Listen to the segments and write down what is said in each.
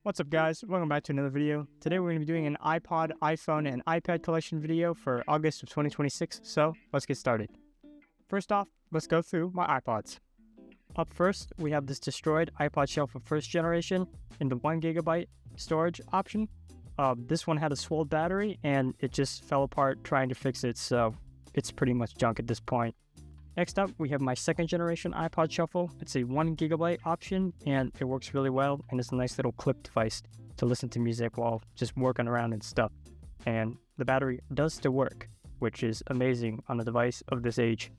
What's up guys, welcome back to another video. Today we're going to be doing an iPod, iPhone, and iPad collection video for August of 2026, so let's get started. First off, let's go through my iPods. Up first, we have this destroyed iPod shelf of first generation in the 1GB storage option. This one had a swelled battery and it just fell apart trying to fix it, so it's pretty much junk at this point. Next up, we have my second generation iPod Shuffle. It's a 1GB option and it works really well, and it's a nice little clip device to listen to music while just working around and stuff. And the battery does still work, which is amazing on a device of this age.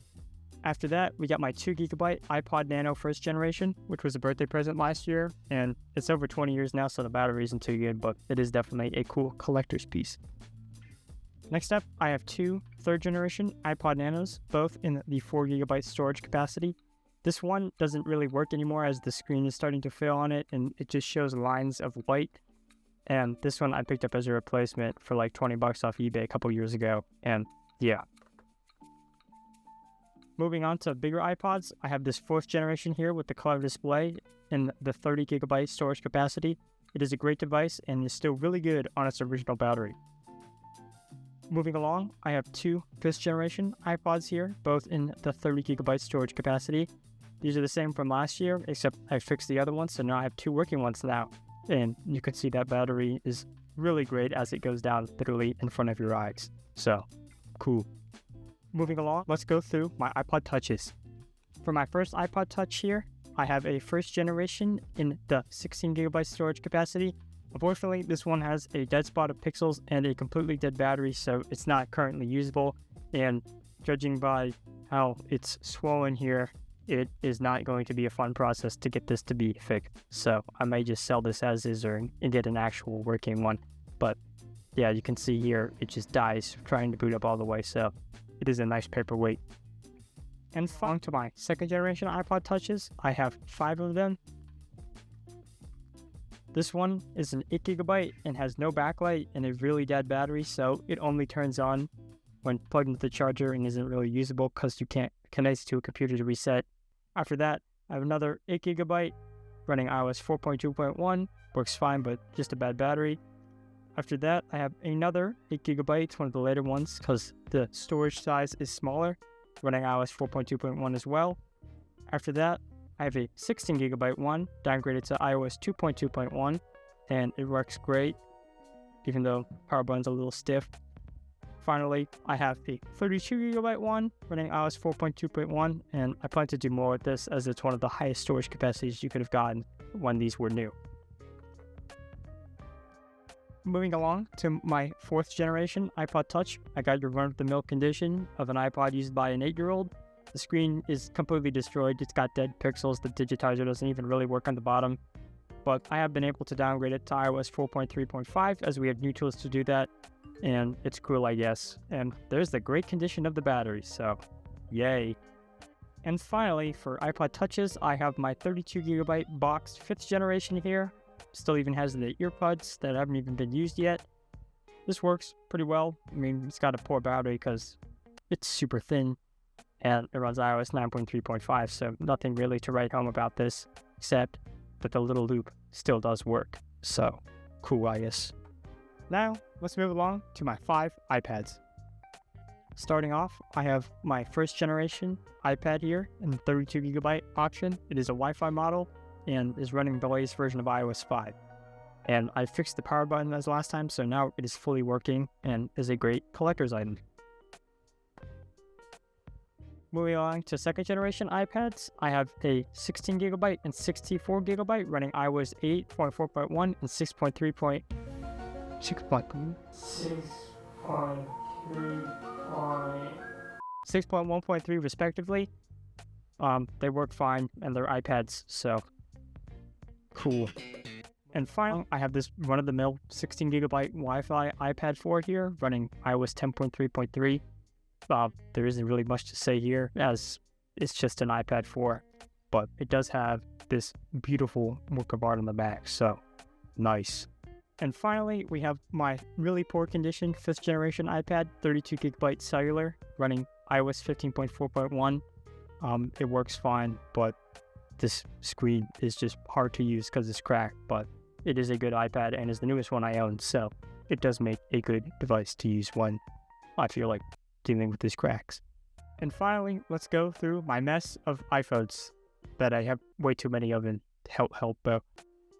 After that, we got my 2GB iPod Nano first generation, which was a birthday present last year, and it's over 20 years now, so the battery isn't too good, but it is definitely a cool collector's piece. Next up, I have two third generation iPod Nanos, both in the 4GB storage capacity. This one doesn't really work anymore as the screen is starting to fail on it and it just shows lines of white. And this one I picked up as a replacement for like 20 bucks off eBay a couple years ago, and yeah. Moving on to bigger iPods, I have this fourth generation here with the color display in the 30GB storage capacity. It is a great device and is still really good on its original battery. Moving along, I have two 5th generation iPods here, both in the 30GB storage capacity. These are the same from last year, except I fixed the other one, so now I have two working ones now. And you can see that battery is really great as it goes down literally in front of your eyes. So, cool. Moving along, let's go through my iPod Touches. For my first iPod Touch here, I have a 1st generation in the 16GB storage capacity. Unfortunately, this one has a dead spot of pixels and a completely dead battery, so it's not currently usable, and judging by how it's swollen here, it is not going to be a fun process to get this to be fixed. So I may just sell this as is and get an actual working one. But yeah, you can see here, it just dies trying to boot up all the way, so it is a nice paperweight. And on to my 2nd generation iPod Touches, I have 5 of them. This one is an 8GB and has no backlight and a really dead battery, so it only turns on when plugged into the charger and isn't really usable because you can't connect it to a computer to reset. After that, I have another 8GB running iOS 4.2.1, works fine but just a bad battery. After that, I have another 8GB, it's one of the later ones because the storage size is smaller, running iOS 4.2.1 as well. After that, I have a 16GB one, downgraded to iOS 2.2.1, and it works great, even though power button's a little stiff. Finally, I have a 32GB one, running iOS 4.2.1, and I plan to do more with this as it's one of the highest storage capacities you could have gotten when these were new. Moving along to my 4th generation iPod Touch, I got your run-of-the-mill condition of an iPod used by an 8-year-old. The screen is completely destroyed, it's got dead pixels, the digitizer doesn't even really work on the bottom. But I have been able to downgrade it to iOS 4.3.5 as we have new tools to do that, and it's cool, I guess. And there's the great condition of the battery, so yay. And finally, for iPod Touches, I have my 32GB boxed 5th generation here. Still even has the earbuds that haven't even been used yet. This works pretty well. I mean, it's got a poor battery because it's super thin. And it runs iOS 9.3.5, so nothing really to write home about this, except that the little loop still does work. So, cool, I guess. Now, let's move along to my 5 iPads. Starting off, I have my 1st generation iPad here in the 32GB option. It is a Wi-Fi model and is running the latest version of iOS 5. And I fixed the power button as last time, so now it is fully working and is a great collector's item. Moving along to 2nd generation iPads, I have a 16GB and 64GB running iOS 8.4.1 and 6.1.3 respectively. They work fine and they're iPads, so cool. And finally, I have this run-of-the-mill 16GB Wi-Fi iPad 4 here running iOS 10.3.3. There isn't really much to say here as it's just an iPad 4, but it does have this beautiful work of art on the back, so nice. And finally, we have my really poor condition 5th generation iPad, 32GB cellular, running iOS 15.4.1. It works fine, but this screen is just hard to use because it's cracked, but it is a good iPad and is the newest one I own, so it does make a good device to use when I feel like dealing with these cracks. And finally, let's go through my mess of iPhones that I have way too many of and help.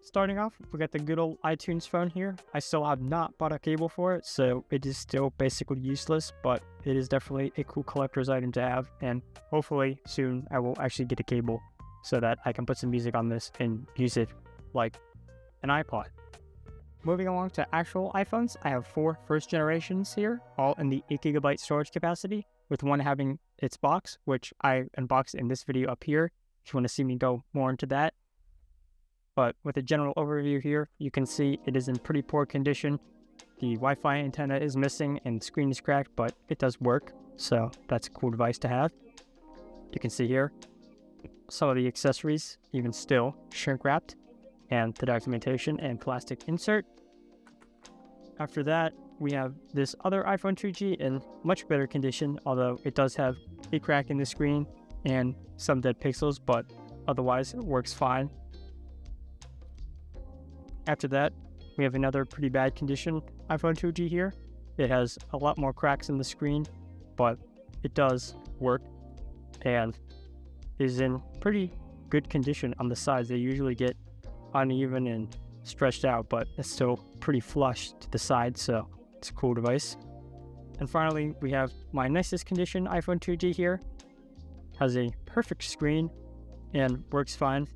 Starting off, we got the good old iTunes phone here. I still have not bought a cable for it, so it is still basically useless, but it is definitely a cool collector's item to have, and hopefully soon I will actually get a cable so that I can put some music on this and use it like an iPod. Moving along to actual iPhones, I have 4 first generations here, all in the 8GB storage capacity, with one having its box, which I unboxed in this video up here, if you want to see me go more into that. But with a general overview here, you can see it is in pretty poor condition. The Wi-Fi antenna is missing and the screen is cracked, but it does work, so that's a cool device to have. You can see here some of the accessories, even still shrink wrapped, and the documentation and plastic insert. After that, we have this other iPhone 2G in much better condition, although it does have a crack in the screen and some dead pixels, but otherwise it works fine. After that, we have another pretty bad condition iPhone 2G here. It has a lot more cracks in the screen, but it does work and is in pretty good condition on the sides. They usually get uneven and stretched out, but it's still pretty flush to the side, so it's a cool device. And finally, we have my nicest condition iPhone 2G here. Has a perfect screen and works fine,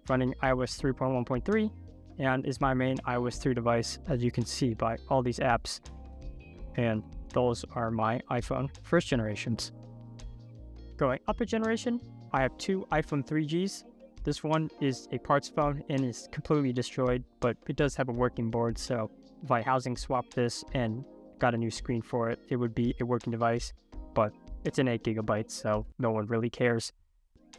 running iOS 3.1.3, and is my main iOS 3 device, as you can see by all these apps. And those are my iPhone first generations. Going up a generation, I have 2 iPhone 3Gs. This one is a parts phone and is completely destroyed, but it does have a working board, so if I housing swapped this and got a new screen for it, it would be a working device, but it's an 8GB, so no one really cares.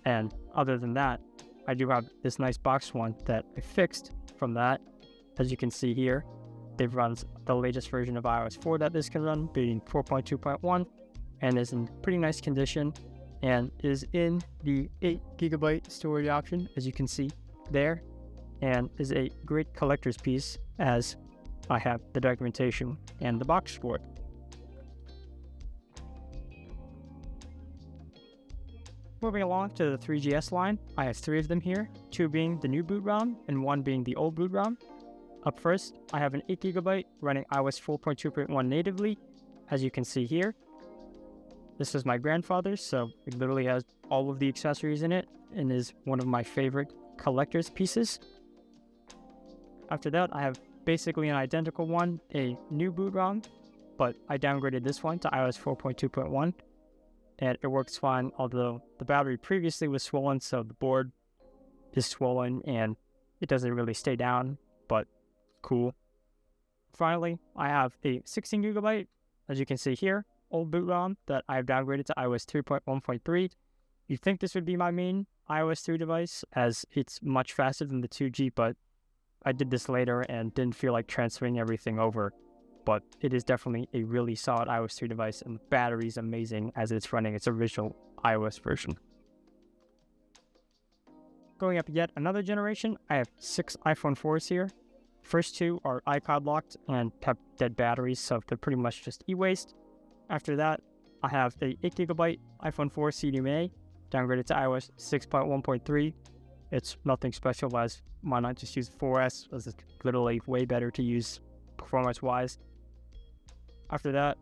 And other than that, I do have this nice box one that I fixed from that. As you can see here, it runs the latest version of iOS 4 that this can run, being 4.2.1, and is in pretty nice condition, and is in the 8GB storage option, as you can see there, and is a great collector's piece, as I have the documentation and the box for it. Moving along to the 3GS line, I have 3 of them here, 2 being the new boot ROM and 1 being the old boot ROM. Up first, I have an 8GB running iOS 4.2.1 natively, as you can see here. This is my grandfather's, so it literally has all of the accessories in it and is one of my favorite collector's pieces. After that, I have basically an identical one, a new boot ROM, but I downgraded this one to iOS 4.2.1. And it works fine, although the battery previously was swollen, so the board is swollen and it doesn't really stay down, but cool. Finally, I have a 16GB, as you can see here, old boot ROM that I've downgraded to iOS 3.1.3. You'd think this would be my main iOS 3 device, as it's much faster than the 2G, but I did this later and didn't feel like transferring everything over. But it is definitely a really solid iOS 3 device, and the battery is amazing as it's running its original iOS version. Going up yet another generation, I have 6 iPhone 4s here. First 2 are iPod locked and have dead batteries, so they're pretty much just e-waste. After that, I have a 8GB iPhone 4 CDMA, downgraded to iOS 6.1.3. It's nothing special, as why not just use 4S, as it's literally way better to use performance-wise. After that,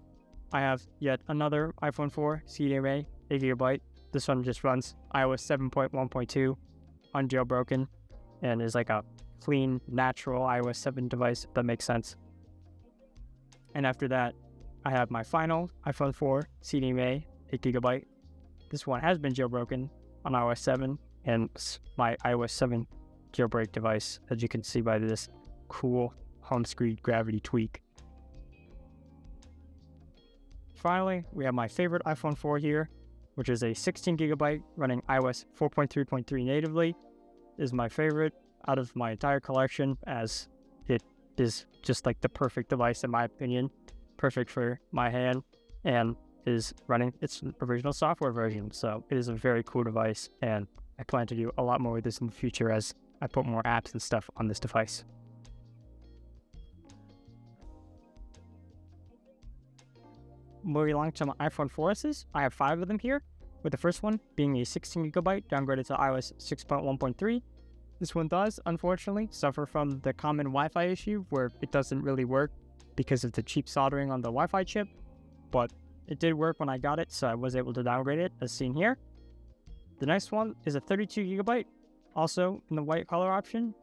I have yet another iPhone 4 CDMA, 8GB. This one just runs iOS 7.1.2, unjailbroken, and is like a clean, natural iOS 7 device, if that makes sense. And after that, I have my final iPhone 4 CDMA, 8GB. This one has been jailbroken on iOS 7, and it's my iOS 7 jailbreak device, as you can see by this cool home screen gravity tweak. Finally, we have my favorite iPhone 4 here, which is a 16GB running iOS 4.3.3 natively. Is my favorite out of my entire collection, as it is just like the perfect device in my opinion, perfect for my hand, and is running its original software version. So it is a very cool device, and I plan to do a lot more with this in the future as I put more apps and stuff on this device. moving along to my iPhone 4Ss, I have 5 of them here, with the first one being a 16GB downgraded to iOS 6.1.3. This one does, unfortunately, suffer from the common Wi-Fi issue where it doesn't really work because of the cheap soldering on the Wi-Fi chip, but it did work when I got it, so I was able to downgrade it, as seen here. The next one is a 32GB, also in the white color option,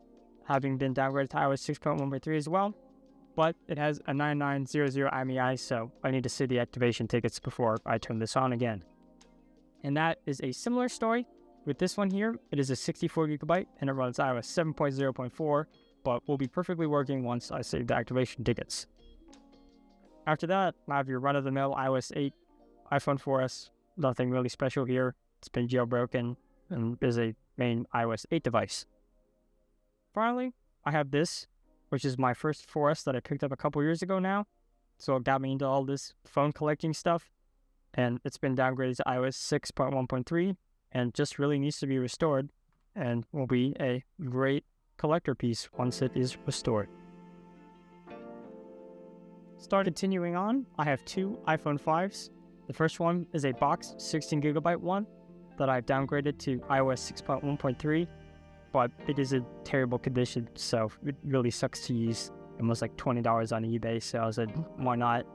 having been downgraded to iOS 6.1.3 as well, but it has a 9900 IMEI, so I need to see the activation tickets before I turn this on again. And that is a similar story. With this one here, it is a 64GB and it runs iOS 7.0.4, but will be perfectly working once I save the activation tickets. After that, I have your run-of-the-mill iOS 8 iPhone 4S. Nothing really special here. It's been jailbroken and is a main iOS 8 device. Finally, I have this, which is my first 4S that I picked up a couple years ago now. So it got me into all this phone collecting stuff. And it's been downgraded to iOS 6.1.3 and just really needs to be restored and will be a great collector piece once it is restored. Continuing on, I have 2 iPhone 5s. The first one is a boxed 16GB one that I've downgraded to iOS 6.1.3, but it is in terrible condition, so it really sucks to use. It was like $20 on eBay, so I was like, why not?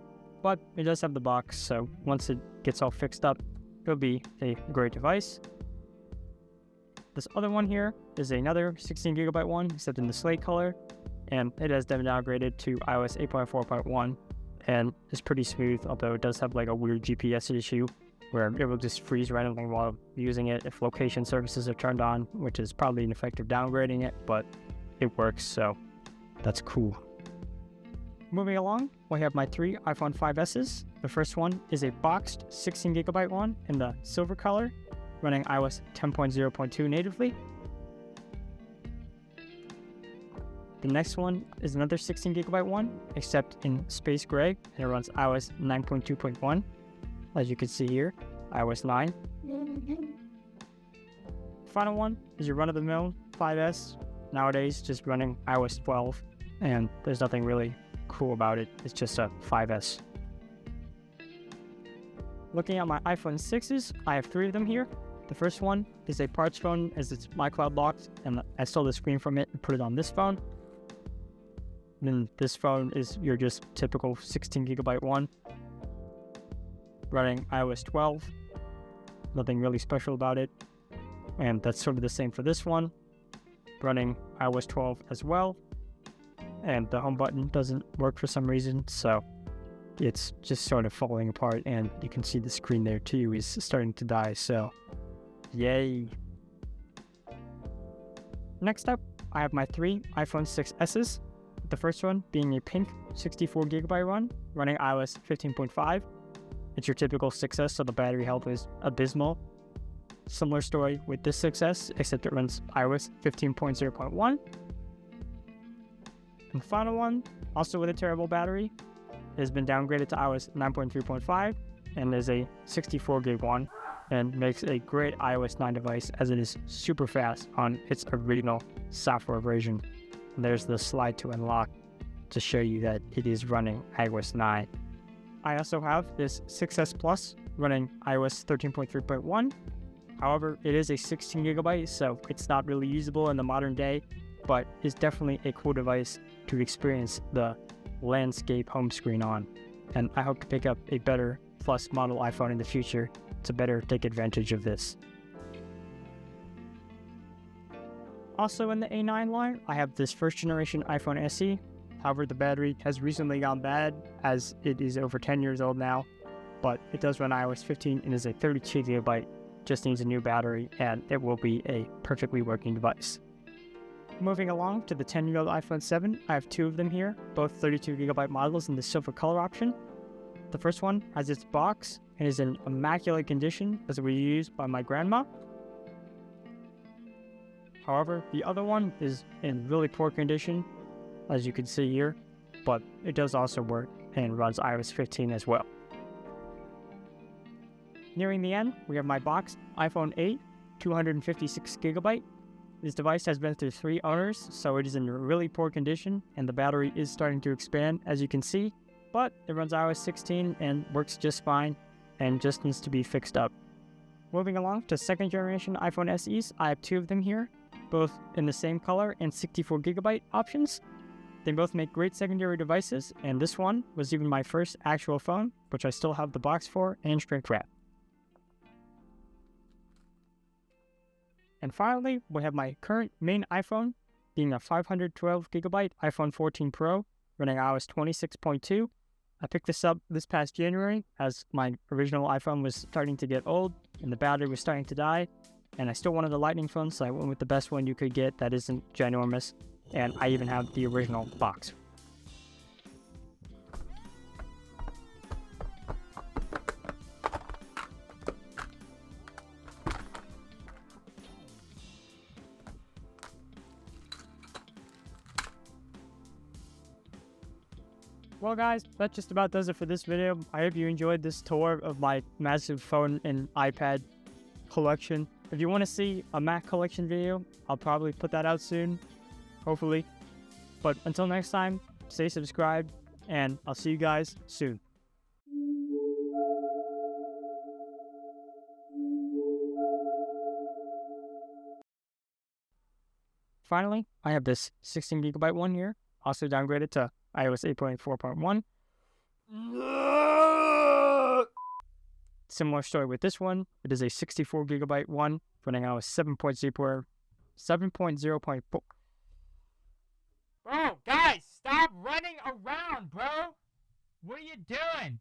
But it does have the box, so once it gets all fixed up, it'll be a great device. This other one here is another 16GB one, except in the slate color, and it has been downgraded to iOS 8.4.1, and it's pretty smooth, although it does have like a weird GPS issue where it will just freeze randomly while using it if location services are turned on, which is probably an effect of downgrading it, but it works, so that's cool. Moving along, we have my 3 iPhone 5Ss. The first one is a boxed 16GB one in the silver color, running iOS 10.0.2 natively. The next one is another 16GB one, except in space gray, and it runs iOS 9.2.1. As you can see here, iOS 9. The final one is your run-of-the-mill 5S, nowadays just running iOS 12, and there's nothing really cool about it. It's just a 5S. Looking at my iPhone 6s, I have 3 of them here. The first one is a parts phone as it's iCloud locked, and I stole the screen from it and put it on this phone. Then this phone is your just typical 16GB one, running iOS 12. Nothing really special about it. And that's sort of the same for this one, running iOS 12 as well. And the home button doesn't work for some reason, so it's just sort of falling apart, and you can see the screen there too is starting to die, so yay. Next up, I have my 3 iPhone 6Ss. The first one being a pink 64GB one, running iOS 15.5. It's your typical 6S, so the battery health is abysmal. Similar story with this 6S, except it runs iOS 15.0.1. And the final one, also with a terrible battery, has been downgraded to iOS 9.3.5 and is a 64GB one, and makes a great iOS 9 device as it is super fast on its original software version. And there's the slide to unlock to show you that it is running iOS 9. I also have this 6S Plus running iOS 13.3.1. However, it is a 16GB, so it's not really usable in the modern day, but it's definitely a cool device to experience the landscape home screen on. And I hope to pick up a better Plus model iPhone in the future to better take advantage of this. Also in the A9 line, I have this first generation iPhone SE. However, the battery has recently gone bad as it is over 10 years old now, but it does run iOS 15 and is a 32GB, just needs a new battery, and it will be a perfectly working device. Moving along to the 10-year-old iPhone 7, I have 2 of them here, both 32GB models in the silver color option. The first one has its box and is in immaculate condition as it was used by my grandma. However, the other one is in really poor condition, as you can see here, but it does also work and runs iOS 15 as well. Nearing the end, we have my boxed iPhone 8, 256GB. This device has been through 3 owners, so it is in really poor condition, and the battery is starting to expand, as you can see. but it runs iOS 16 and works just fine and just needs to be fixed up. Moving along to second generation iPhone SEs, I have two of them here, both in the same color and 64GB options. They both make great secondary devices, and this one was even my first actual phone, which I still have the box for and shrink wrap. And finally, we have my current main iPhone, being a 512GB iPhone 14 Pro running iOS 26.2. I picked this up this past January as my original iPhone was starting to get old and the battery was starting to die, and I still wanted a Lightning phone, so I went with the best one you could get that isn't ginormous, and I even have the original box. Well guys, that just about does it for this video. I hope you enjoyed this tour of my massive phone and iPad collection. If you want to see a Mac collection video, I'll probably put that out soon, hopefully. But until next time, stay subscribed, and I'll see you guys soon. Finally, I have this 16GB one here, also downgraded to iOS 8.4.1. Similar story with this one. It is a 64GB one running iOS 7.0.4. Bro, guys, stop running around, bro. What are you doing?